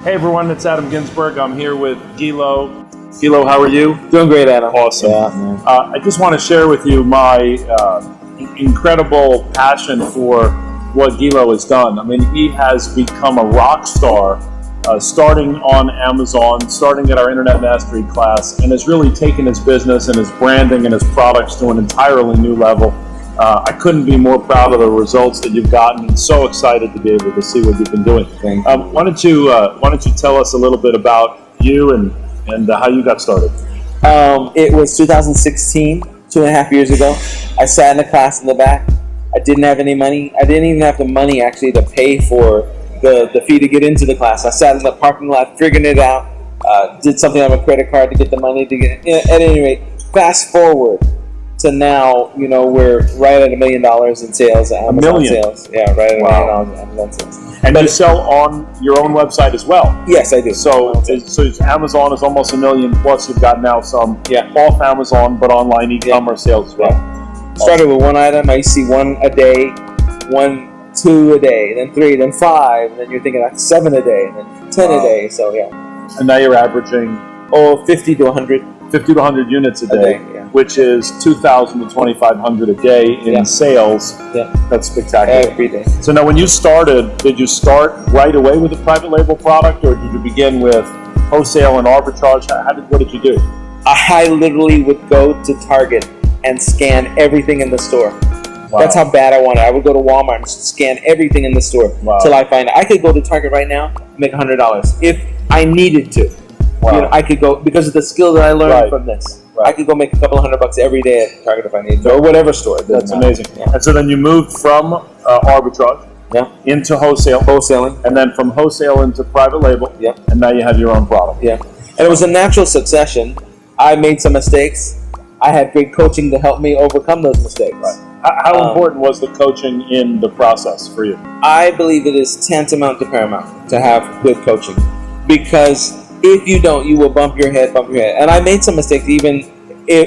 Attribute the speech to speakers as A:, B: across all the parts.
A: Hey everyone, it's Adam Ginsberg. I'm here with Giloh. Giloh, how are you?
B: Doing great, Adam.
A: Awesome.
B: Yeah,
A: I just want to share with you my incredible passion for what Giloh has done. I mean, he has become a rock star, starting on Amazon, starting at our Internet Mastery class, and has really taken his business and his branding and his products to an entirely new level. I couldn't be more proud of the results that you've gotten, and so excited to be able to see what you've been doing. Why don't you tell us a little bit about you and how you got started?
B: It was 2016, 2.5 years ago. I sat in a class in the back. I didn't have any money. I didn't even have the money actually to pay for the fee to get into the class. I sat in the parking lot figuring it out. Did something on my credit card to get the money to get. At any rate, fast forward to now, we're right at $1 million in sales. Amazon
A: $1 million
B: sales. Yeah, right at $1 million on Amazon sales.
A: And you sell on your own website as well.
B: Yes, I do.
A: So Amazon is almost $1 million plus. You've got now some off Amazon but online e-commerce sales as well.
B: Started with one item. I used to see one a day, 1, 2 a day, then 3, then 5, and then you're thinking like 7 a day, and then 10 a day. So
A: And now you're averaging
B: 50 to 100.
A: 50 to 100 units a day, which is 2,000 to 2,500 a day in sales.
B: Yeah.
A: That's spectacular.
B: Every day.
A: So now when you started, did you start right away with a private label product, or did you begin with wholesale and arbitrage? What did you do?
B: I literally would go to Target and scan everything in the store. Wow. That's how bad I wanted. I would go to Walmart and scan everything in the store till I find it. I could go to Target right now and make $100 if I needed to. Wow. I could go, because of the skill that I learned from this. I could go make a couple $100 every day at Target if I needed to, or whatever store.
A: That's amazing. Yeah. And so then you moved from arbitrage into wholesaling, and then from wholesale into private label, and now you have your own product.
B: Yeah, and it was a natural succession. I made some mistakes. I had great coaching to help me overcome those mistakes.
A: How important was the coaching in the process for you?
B: I believe it is tantamount to paramount to have good coaching, because if you don't, you will bump your head. And I made some mistakes even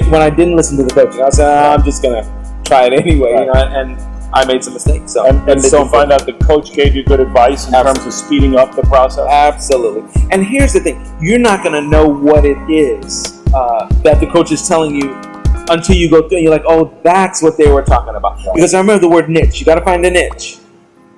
B: when I didn't listen to the coaching. I said, I'm just going to try it anyway, and I made some mistakes. So,
A: and did you find out the coach gave you good advice in terms of speeding up the process?
B: Absolutely. And here's the thing. You're not going to know what it is that the coach is telling you until you go through and you're like, oh, that's what they were talking about. Right. Because I remember the word niche. You got to find a niche.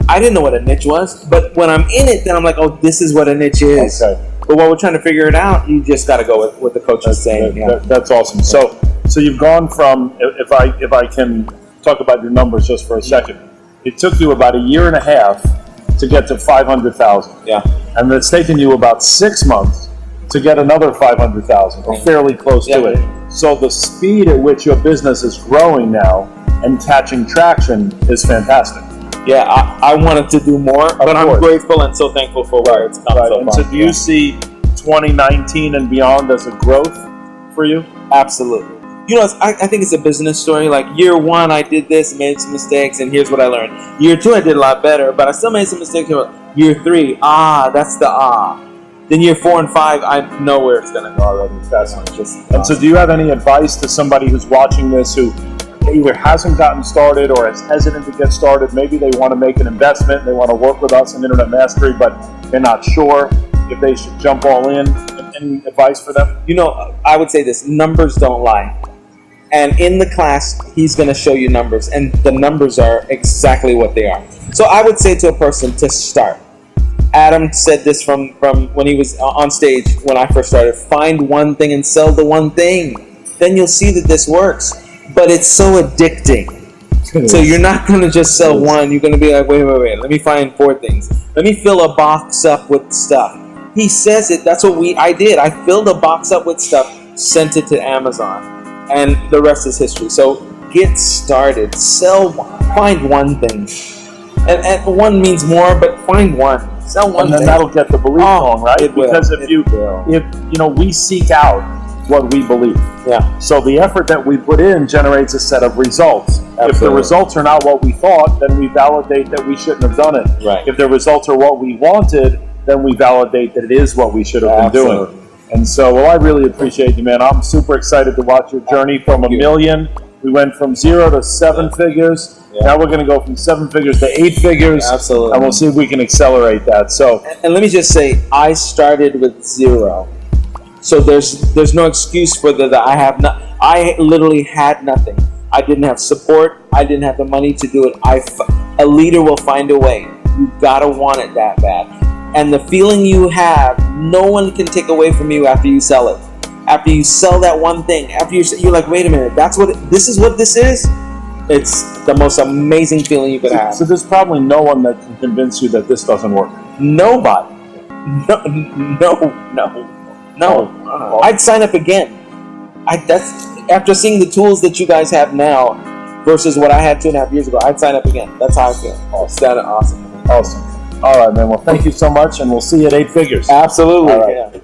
B: I didn't know what a niche was, but when I'm in it, then I'm like, oh, this is what a niche is. Okay. But while we're trying to figure it out, you just got to go with what the coach is saying.
A: That's awesome. Yeah. So you've gone from, if I can talk about your numbers just for a second, it took you about 1.5 years to get to 500,000.
B: Yeah.
A: And it's taken you about 6 months to get another 500,000, or fairly close to it. So the speed at which your business is growing now and catching traction is fantastic.
B: Yeah, I wanted to do more, but I'm grateful and so thankful for where it's come so far.
A: So do you see 2019 and beyond as a growth for you?
B: Absolutely. I think it's a business story. Like year 1, I did this, made some mistakes, and here's what I learned. Year 2, I did a lot better, but I still made some mistakes. Year 3, that's the Then year 4 and 5, I know where it's going to go already. That's
A: and so do you have any advice to somebody who's watching this who either hasn't gotten started or is hesitant to get started? Maybe they want to make an investment, they want to work with us in Internet Mastery, but they're not sure if they should jump all in. Any advice for them?
B: I would say this: numbers don't lie. And in the class, he's going to show you numbers, and the numbers are exactly what they are. So I would say to a person to start. Adam said this from when he was on stage when I first started. Find one thing and sell the one thing. Then you'll see that this works. But it's so addicting. So you're not going to just sell one. You're going to be like, wait. Let me find 4 things. Let me fill a box up with stuff. He says it. That's what I did. I filled a box up with stuff, sent it to Amazon, and the rest is history. So get started. Find one thing. And one means more, but find one. Sell one thing.
A: And then that'll get the belief going, right?
B: Because
A: if we seek out what we believe.
B: Yeah.
A: So the effort that we put in generates a set of results. Absolutely. If the results are not what we thought, then we validate that we shouldn't have done it.
B: Right.
A: If the results are what we wanted, then we validate that it is what we should have been doing. And so, I really appreciate you, man. I'm super excited to watch your journey from $1 million. We went from 0 to 7 figures.
B: Yeah.
A: Now we're going to go from 7 figures to 8 figures.
B: Absolutely.
A: And we'll see if we can accelerate that. So,
B: and let me just say, I started with 0. So there's no excuse for that I have not. I literally had nothing. I didn't have support. I didn't have the money to do it. A leader will find a way. You gotta want it that bad. And the feeling you have, no one can take away from you after you sell it. After you sell that one thing, after you're like, wait a minute, this is what this is. It's the most amazing feeling you could have.
A: So there's probably no one that can convince you that this doesn't work.
B: Nobody. No. I'd sign up again. That's after seeing the tools that you guys have now versus what I had 2.5 years ago. I'd sign up again. That's how I feel. Awesome.
A: Awesome. All right, man. Well, thank you so much, and we'll see you at 8 figures.
B: Absolutely.
A: All right.
B: Yeah.